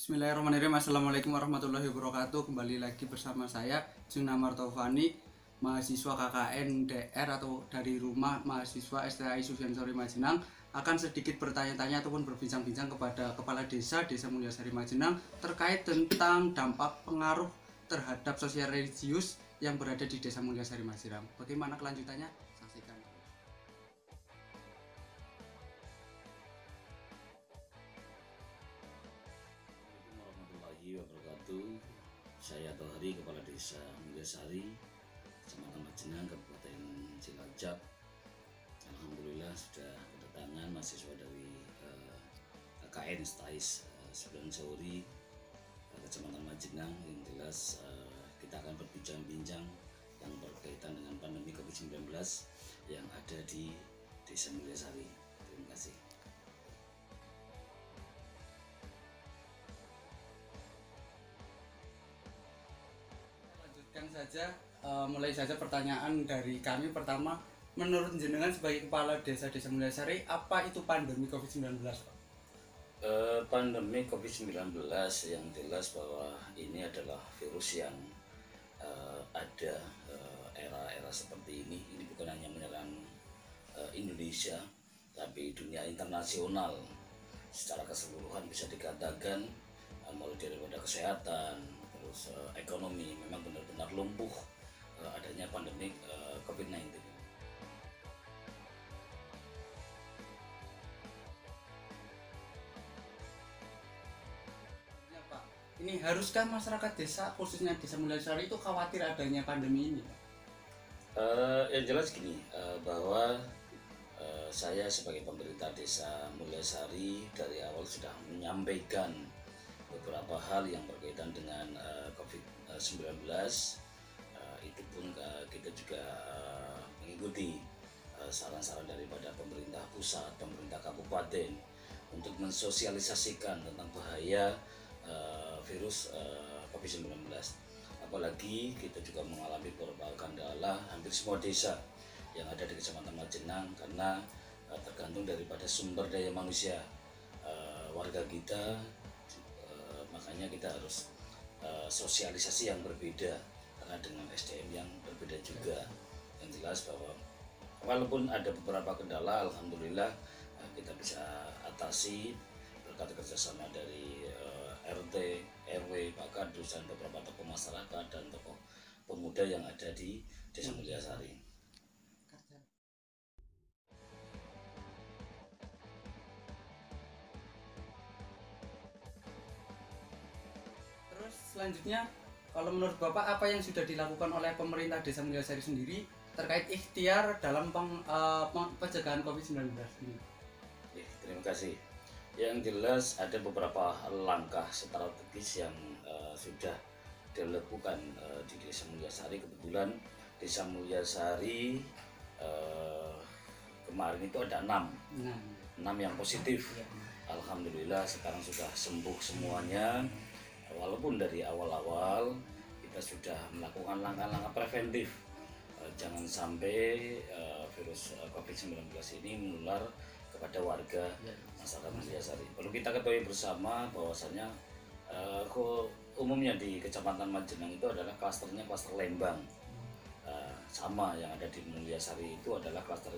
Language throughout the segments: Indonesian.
Bismillahirrahmanirrahim. Assalamualaikum warahmatullahi wabarakatuh. Kembali lagi bersama saya Juna Martovani, mahasiswa KKN DR atau dari rumah mahasiswa STAI Sufyan Sori Majenang. Akan sedikit bertanya-tanya ataupun berbincang-bincang kepada Kepala Desa Mulyasari Majenang terkait tentang dampak pengaruh terhadap sosial religius yang berada di Desa Mulyasari Majenang. Bagaimana kelanjutannya? Saksikan. Warahmatullahi wabarakatuh. Saya Tohari, Kepala Desa Mulyasari, Kecamatan Majenang, Kabupaten Cilacap. Alhamdulillah sudah kedatangan mahasiswa dari KKN STAIS Sufyan Sori Kecamatan Majenang. Yang jelas kita akan berbincang-bincang yang berkaitan dengan pandemi COVID-19 yang ada di Desa Mulyasari. Terima kasih. Lanjutkan saja, mulai saja pertanyaan dari kami. Pertama, menurut jenengan sebagai kepala desa Mulyasari, apa itu pandemi COVID-19? Pandemi COVID-19 yang jelas bahwa ini adalah virus yang ada era-era seperti ini bukan hanya menyerang Indonesia, tapi dunia internasional secara keseluruhan bisa dikatakan, mulai daripada kesehatan, terus ekonomi, memang benar-benar lumpuh adanya pandemi COVID-19. Ya, Pak. Ini haruskah masyarakat desa, khususnya Desa Mulyasari itu khawatir adanya pandemi ini, Pak? Yang jelas gini, bahwa saya sebagai pemerintah Desa Mulyasari dari awal sudah menyampaikan beberapa hal yang berkaitan dengan COVID-19. Itu pun kita juga mengikuti saran-saran daripada pemerintah pusat, pemerintah kabupaten untuk mensosialisasikan tentang bahaya virus COVID-19. Apalagi kita juga mengalami beberapa kendala hampir semua desa yang ada di Kecamatan Majenang, karena tergantung daripada sumber daya manusia warga kita. Makanya kita harus sosialisasi yang berbeda karena dengan SDM yang berbeda juga. Yang jelas bahwa walaupun ada beberapa kendala, alhamdulillah kita bisa atasi berkat kerjasama dari RT, RW, Pak Kadus, dan beberapa tokoh masyarakat dan tokoh pemuda yang ada di Desa Mulyasari. Terus selanjutnya, kalau menurut Bapak apa yang sudah dilakukan oleh pemerintah Desa Mulyasari sendiri terkait ikhtiar dalam pencegahan COVID-19 ini? Terima kasih. Yang jelas ada beberapa langkah strategis yang sudah dilakukan di Desa Mulyasari. Kebetulan Desa Mulyasari kemarin itu ada 6 yang positif. Alhamdulillah sekarang sudah sembuh semuanya. Walaupun dari awal-awal kita sudah melakukan langkah-langkah preventif, jangan sampai virus COVID-19 ini menular kepada warga masyarakat Mulyasari. Perlu kita ketahui bersama bahwasanya umumnya di Kecamatan Majenang itu adalah klaster Lembang. Sama yang ada di Mulyasari itu adalah klaster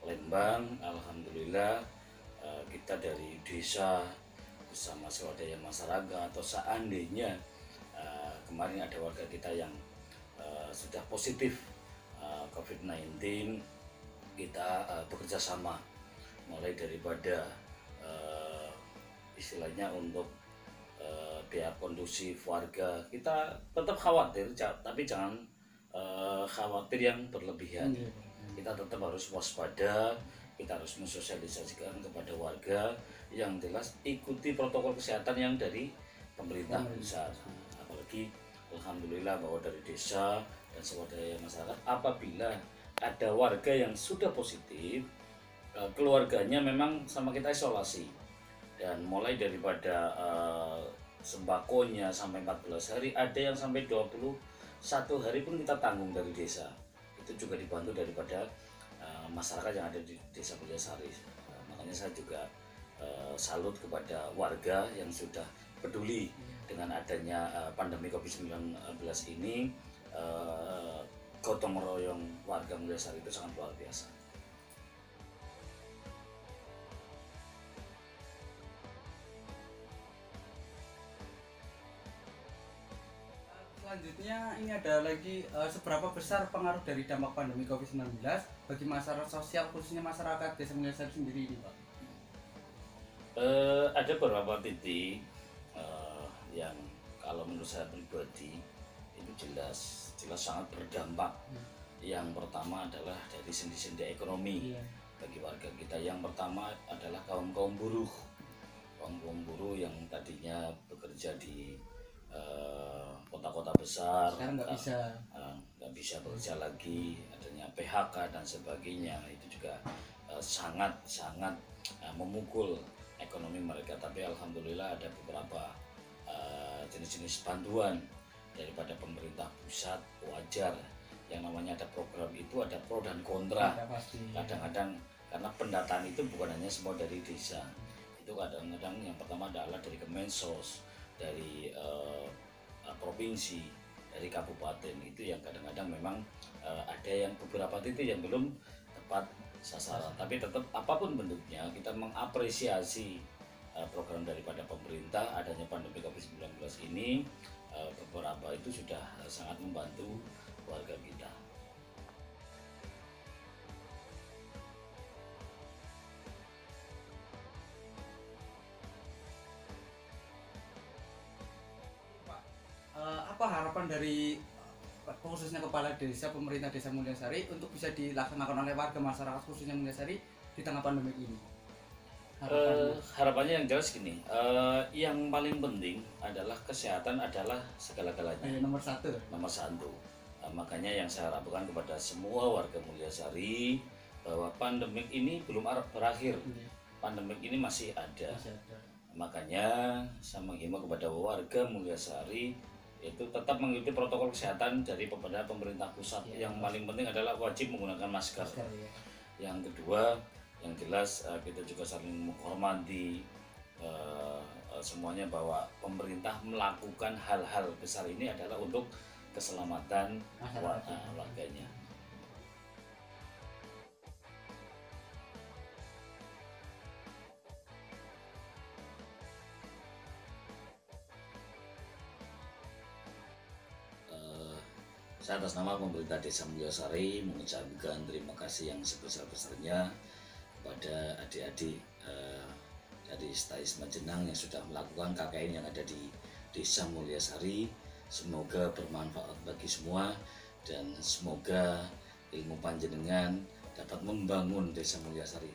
Lembang. Alhamdulillah kita dari desa bersama swadaya masyarakat, atau seandainya kemarin ada warga kita yang sudah positif COVID-19, kita bekerja sama mulai daripada istilahnya untuk biar kondusif warga. Kita tetap khawatir, tapi jangan khawatir yang berlebihan. Kita tetap harus waspada, kita harus mensosialisasikan kepada warga. Yang jelas ikuti protokol kesehatan yang dari pemerintah pusat. Apalagi alhamdulillah bahwa dari desa dan swadaya masyarakat, apabila ada warga yang sudah positif, keluarganya memang sama kita isolasi, dan mulai daripada sembakonya sampai 14 hari, ada yang sampai 21 hari pun kita tanggung dari desa. Itu juga dibantu daripada masyarakat yang ada di Desa Mulyasari. Makanya saya juga salut kepada warga yang sudah peduli dengan adanya pandemi COVID-19 ini. Gotong royong warga Mulyasari itu sangat luar biasa. Selanjutnya ini ada lagi seberapa besar pengaruh dari dampak pandemi COVID-19 bagi masyarakat sosial khususnya masyarakat Desa Mulyasari sendiri ini, Pak? Ada beberapa titik yang kalau menurut saya pribadi itu jelas sangat berdampak. Yang pertama adalah dari sendi-sendi ekonomi bagi warga kita. Yang pertama adalah kaum buruh, yang tadinya bekerja di kota-kota besar, sekarang nggak bisa bekerja lagi, adanya PHK dan sebagainya, itu juga sangat memukul ekonomi mereka. Tapi alhamdulillah ada beberapa jenis-jenis bantuan daripada pemerintah pusat. Wajar, yang namanya ada program itu ada pro dan kontra. Kadang-kadang karena pendataan itu bukan hanya semua dari desa, itu kadang-kadang yang pertama adalah dari Kemensos, dari provinsi, dari kabupaten, itu yang kadang-kadang memang ada yang beberapa titik yang belum tepat sasaran. Tapi tetap apapun bentuknya kita mengapresiasi program daripada pemerintah. Adanya pandemi COVID-19 ini beberapa itu sudah sangat membantu warga kita. Apa harapan dari khususnya kepala desa, pemerintah Desa Mulyasari untuk bisa dilaksanakan oleh warga masyarakat khususnya Mulyasari di tengah pandemi ini? Harapannya yang jelas gini, yang paling penting adalah kesehatan adalah segala-galanya. Nomor satu. Makanya yang saya harapkan kepada semua warga Mulyasari bahwa pandemik ini belum berakhir. Pandemik ini masih ada. Makanya saya menghimbau kepada warga Mulyasari itu tetap mengikuti protokol kesehatan dari pemerintah pusat. Yang paling penting adalah wajib menggunakan masker. Yang kedua, yang jelas kita juga saling menghormati semuanya, bahwa pemerintah melakukan hal-hal besar ini adalah untuk keselamatan warganya. Saya atas nama pemerintah Desa Mulyasari mengucapkan terima kasih yang sebesar-besarnya kepada adik-adik dari STAIS Majenang yang sudah melakukan KKN yang ada di Desa Mulyasari. Semoga bermanfaat bagi semua dan semoga ilmu panjenengan dapat membangun Desa Mulyasari